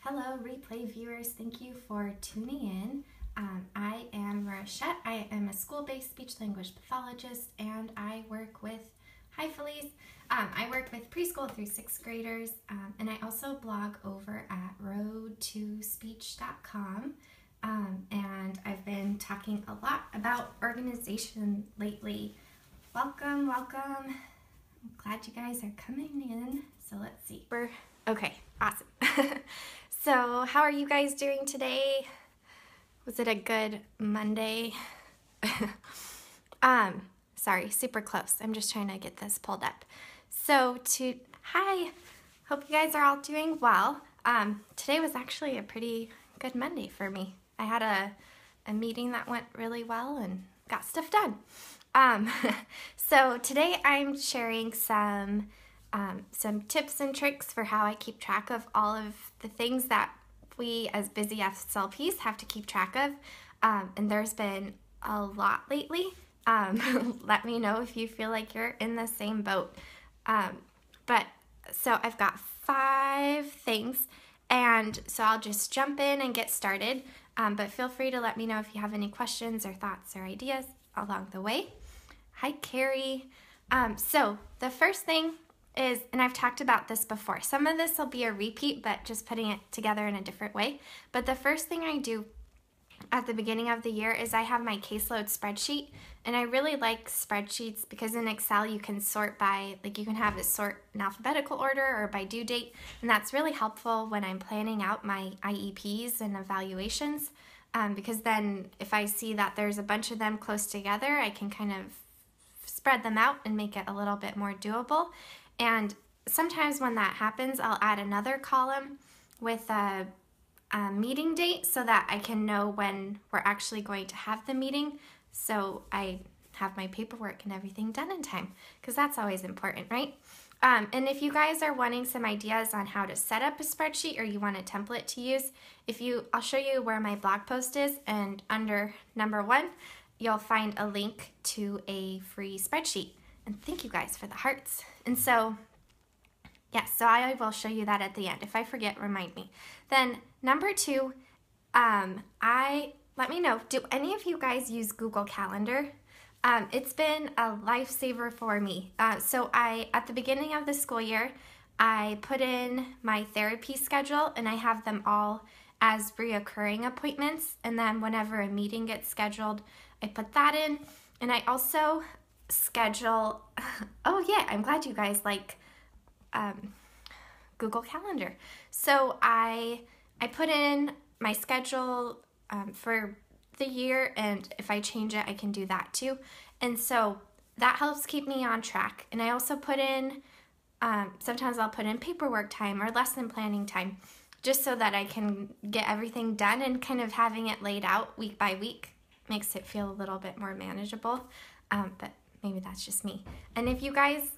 Hello, replay viewers. Thank you for tuning in. I am Rochette. I am a school-based speech-language pathologist, and I work with, hi Felice, I work with preschool through 6th graders, and I also blog over at road2speech.com, and I've been talking a lot about organization lately. Welcome, welcome. I'm glad you guys are coming in. So let's see. Okay, awesome. So how are you guys doing today? Was it a good Monday? Sorry, super close. I'm just trying to get this pulled up. So hi, hope you guys are all doing well. Today was actually a pretty good Monday for me. I had a meeting that went really well and got stuff done. So today I'm sharing some tips and tricks for how I keep track of all of the things that we as busy SLPs have to keep track of. And there's been a lot lately. Let me know if you feel like you're in the same boat. So I've got 5 things, and so I'll just jump in and get started. But feel free to let me know if you have any questions or thoughts or ideas along the way. Hi, Carrie. So the first thing is, and I've talked about this before, some of this will be a repeat, but just putting it together in a different way. But the first thing I do at the beginning of the year is I have my caseload spreadsheet, and I really like spreadsheets because in Excel you can sort by, like you can have it sort in alphabetical order or by due date, and that's really helpful when I'm planning out my IEPs and evaluations, because then if I see that there's a bunch of them close together, I can kind of spread them out and make it a little bit more doable. And sometimes when that happens, I'll add another column with a meeting date so that I can know when we're actually going to have the meeting, so I have my paperwork and everything done in time, because that's always important, right? And if you guys are wanting some ideas on how to set up a spreadsheet or you want a template to use, I'll show you where my blog post is, and under number 1, you'll find a link to a free spreadsheet. And thank you guys for the hearts. And so, yes, so I will show you that at the end. If I forget, remind me. Then number 2, let me know, do any of you guys use Google Calendar? It's been a lifesaver for me. So at the beginning of the school year, I put in my therapy schedule, and I have them all as reoccurring appointments. And then whenever a meeting gets scheduled, I put that in. And I also schedule, oh yeah, I'm glad you guys like Google Calendar. So I put in my schedule for the year, and if I change it, I can do that too. And so that helps keep me on track. And I also put in, sometimes I'll put in paperwork time or lesson planning time, just so that I can get everything done, and kind of having it laid out week by week makes it feel a little bit more manageable. But maybe that's just me. And if you guys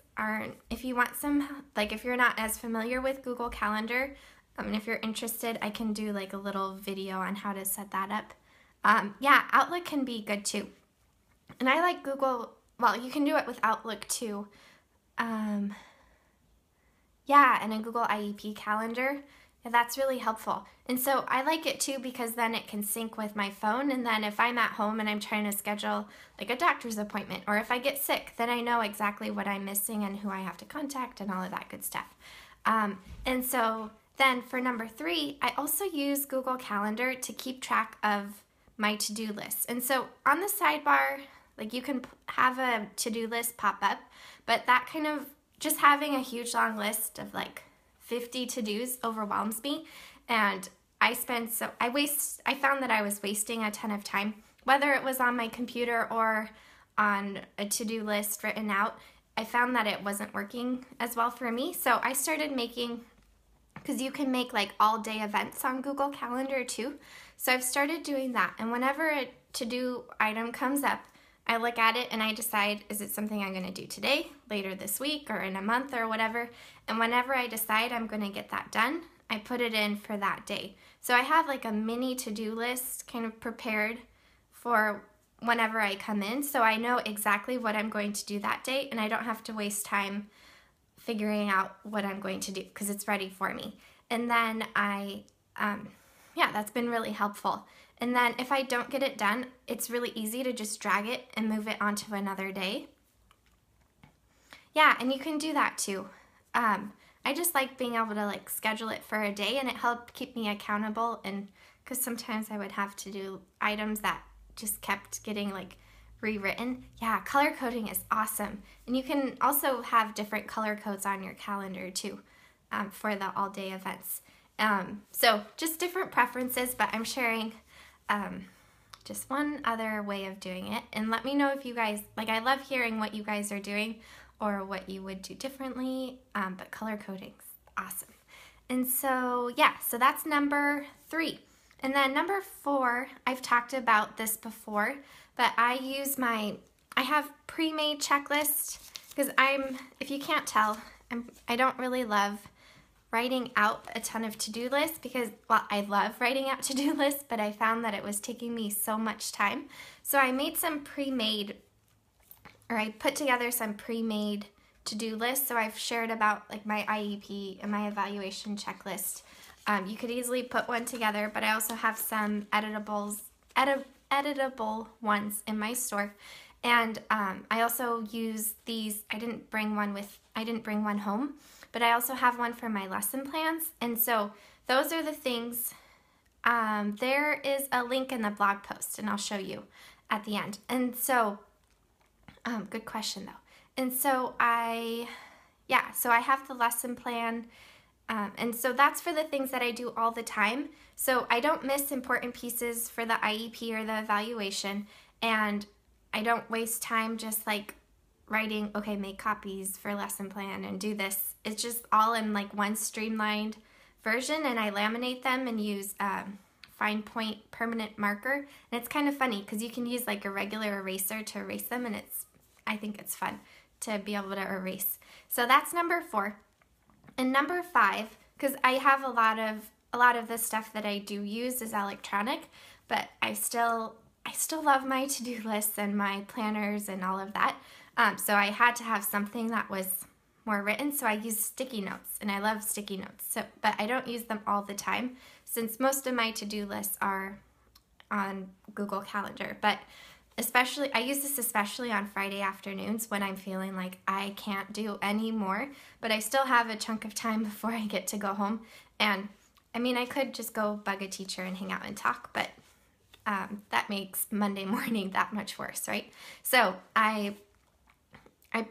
if you want some, like if you're not as familiar with Google Calendar, and if you're interested, I can do like a little video on how to set that up. Yeah, Outlook can be good too. And I like Google, well, you can do it with Outlook too. Yeah, and a Google IEP calendar. Yeah, that's really helpful. And so I like it too because then it can sync with my phone, and then if I'm at home and I'm trying to schedule like a doctor's appointment, or if I get sick, then I know exactly what I'm missing and who I have to contact and all of that good stuff. And so then for number 3, I also use Google Calendar to keep track of my to-do list. And so on the sidebar, like you can have a to-do list pop up, but that kind of, just having a huge long list of like 50 to-dos overwhelms me, and I found that I was wasting a ton of time, whether it was on my computer or on a to-do list written out. I found that it wasn't working as well for me, so I started making, because you can make like all-day events on Google Calendar too, so I've started doing that, and whenever a to-do item comes up, I look at it and I decide, is it something I'm going to do today, later this week, or in a month, or whatever. And whenever I decide I'm going to get that done, I put it in for that day. So I have like a mini to-do list kind of prepared for whenever I come in, so I know exactly what I'm going to do that day, and I don't have to waste time figuring out what I'm going to do because it's ready for me. And then I yeah, that's been really helpful. And then if I don't get it done, it's really easy to just drag it and move it onto another day. Yeah, and you can do that too. I just like being able to like schedule it for a day, and it helped keep me accountable, and because sometimes I would have to do items that just kept getting like rewritten. Yeah, color coding is awesome. And you can also have different color codes on your calendar too, for the all-day events. So just different preferences, but I'm sharing just one other way of doing it. And let me know if you guys, like, I love hearing what you guys are doing or what you would do differently, but color coding's awesome. And so, yeah, so that's number 3. And then number 4, I've talked about this before, but I have pre-made checklist, because if you can't tell, I don't really love writing out a ton of to-do lists, because, well, I love writing out to-do lists, but I found that it was taking me so much time. So I made some pre-made, or I put together some pre-made to-do lists. So I've shared about like my IEP and my evaluation checklist. You could easily put one together, but I also have some editable ones in my store. And I also use these. I didn't bring one home, but I also have one for my lesson plans. And so those are the things. There is a link in the blog post, and I'll show you at the end. And so, good question though. And so I have the lesson plan. And so that's for the things that I do all the time. So I don't miss important pieces for the IEP or the evaluation, and I don't waste time just like writing, okay, make copies for lesson plan and do this. It's just all in like one streamlined version, and I laminate them and use fine point permanent marker. And it's kind of funny because you can use like a regular eraser to erase them, and I think it's fun to be able to erase. So that's number 4. And number 5, because I have a lot of the stuff that I do use is electronic, but I still love my to-do lists and my planners and all of that. So I had to have something that was more written, so I use sticky notes, and I love sticky notes. So, but I don't use them all the time, since most of my to-do lists are on Google Calendar. But I use this especially on Friday afternoons when I'm feeling like I can't do any more, but I still have a chunk of time before I get to go home. And I mean, I could just go bug a teacher and hang out and talk, but that makes Monday morning that much worse, right? So I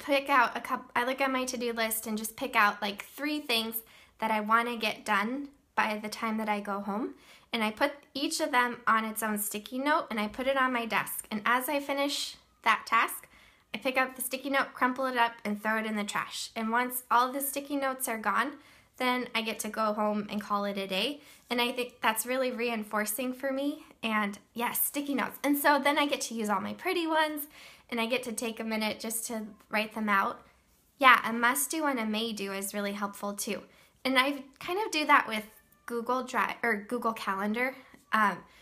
pick out I look at my to-do list and just pick out like 3 things that I want to get done by the time that I go home. And I put each of them on its own sticky note, and I put it on my desk. And as I finish that task, I pick up the sticky note, crumple it up, and throw it in the trash. And once all the sticky notes are gone, then I get to go home and call it a day. And I think that's really reinforcing for me. And yes, sticky notes. And so then I get to use all my pretty ones, and I get to take a minute just to write them out. Yeah, a must do and a may do is really helpful too. And I kind of do that with Google Drive or Google Calendar.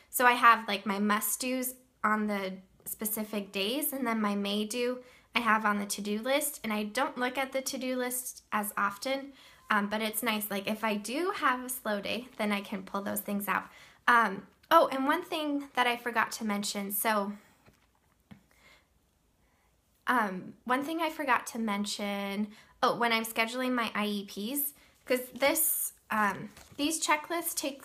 So I have like my must-dos on the specific days, and then my may-do I have on the to-do list. And I don't look at the to-do list as often, but it's nice. Like if I do have a slow day, then I can pull those things out. Oh, and one thing that I forgot to mention. So one thing I forgot to mention, when I'm scheduling my IEPs, because these checklists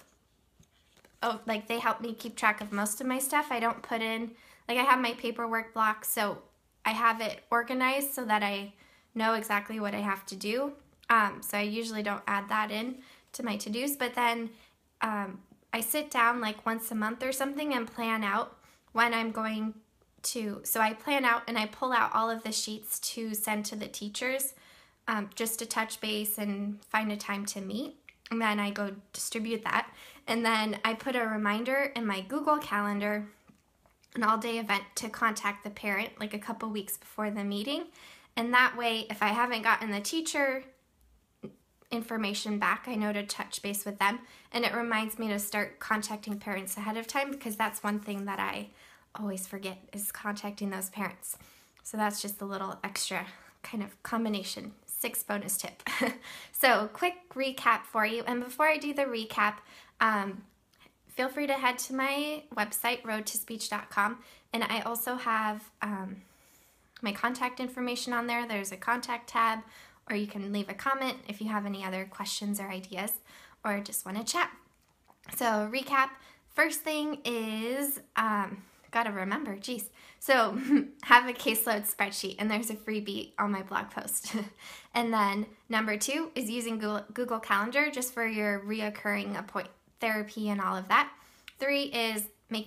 they help me keep track of most of my stuff. I don't put in, like I have my paperwork block, so I have it organized so that I know exactly what I have to do. So I usually don't add that in to my to-dos, but then I sit down like once a month or something and plan out when I'm going to, so I plan out and I pull out all of the sheets to send to the teachers, just to touch base and find a time to meet. And then I go distribute that. And then I put a reminder in my Google Calendar, an all-day event, to contact the parent like a couple weeks before the meeting. And that way, if I haven't gotten the teacher information back, I know to touch base with them. And it reminds me to start contacting parents ahead of time, because that's one thing that I always forget, is contacting those parents. So that's just a little extra kind of combination 6 bonus tip. So quick recap for you. And before I do the recap, feel free to head to my website, roadtospeech.com. And I also have my contact information on there. There's a contact tab, or you can leave a comment if you have any other questions or ideas, or just want to chat. So recap, first thing is, gotta remember, geez. So have a caseload spreadsheet, and there's a freebie on my blog post. And then number 2 is using Google Calendar just for your reoccurring therapy and all of that. 3 is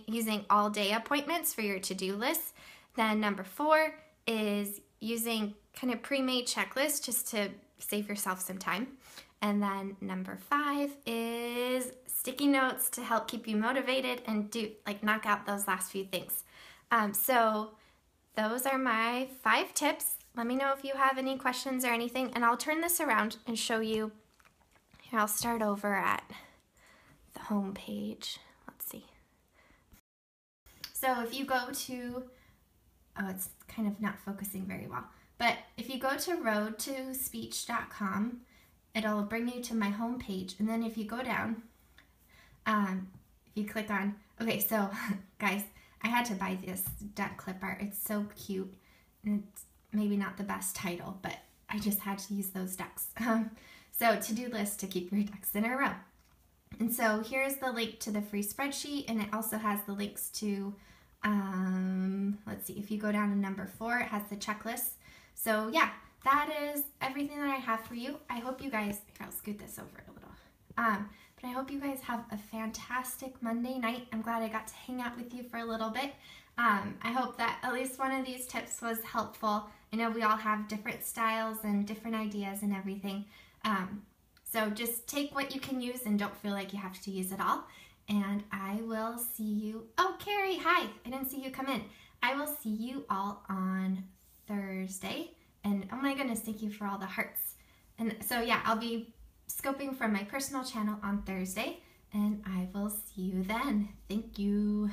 using all-day appointments for your to-do list. Then number 4 is using kind of pre-made checklists just to save yourself some time. And then number 5 is sticky notes to help keep you motivated and knock out those last few things. So those are my 5 tips. Let me know if you have any questions or anything, and I'll turn this around and show you. Here, I'll start over at the home page. Let's see. So if you go to, it's kind of not focusing very well, but if you go to roadtospeech.com, it'll bring you to my home page. And then if you go down, if you click on, okay, so guys, I had to buy this duck clip art. It's so cute. And it's maybe not the best title, but I just had to use those ducks. So to-do list to keep your ducks in a row. And so here's the link to the free spreadsheet, and it also has the links to, let's see, if you go down to number 4, it has the checklist. So yeah, that is everything that I have for you. I hope you guys, here, I'll scoot this over a little. But I hope you guys have a fantastic Monday night. I'm glad I got to hang out with you for a little bit. I hope that at least one of these tips was helpful. I know we all have different styles and different ideas and everything. So just take what you can use and don't feel like you have to use it all. And I will see you. Oh, Carrie, hi. I didn't see you come in. I will see you all on Thursday. And oh my goodness, thank you for all the hearts. And so yeah, I'll be scoping from my personal channel on Thursday, and I will see you then. Thank you.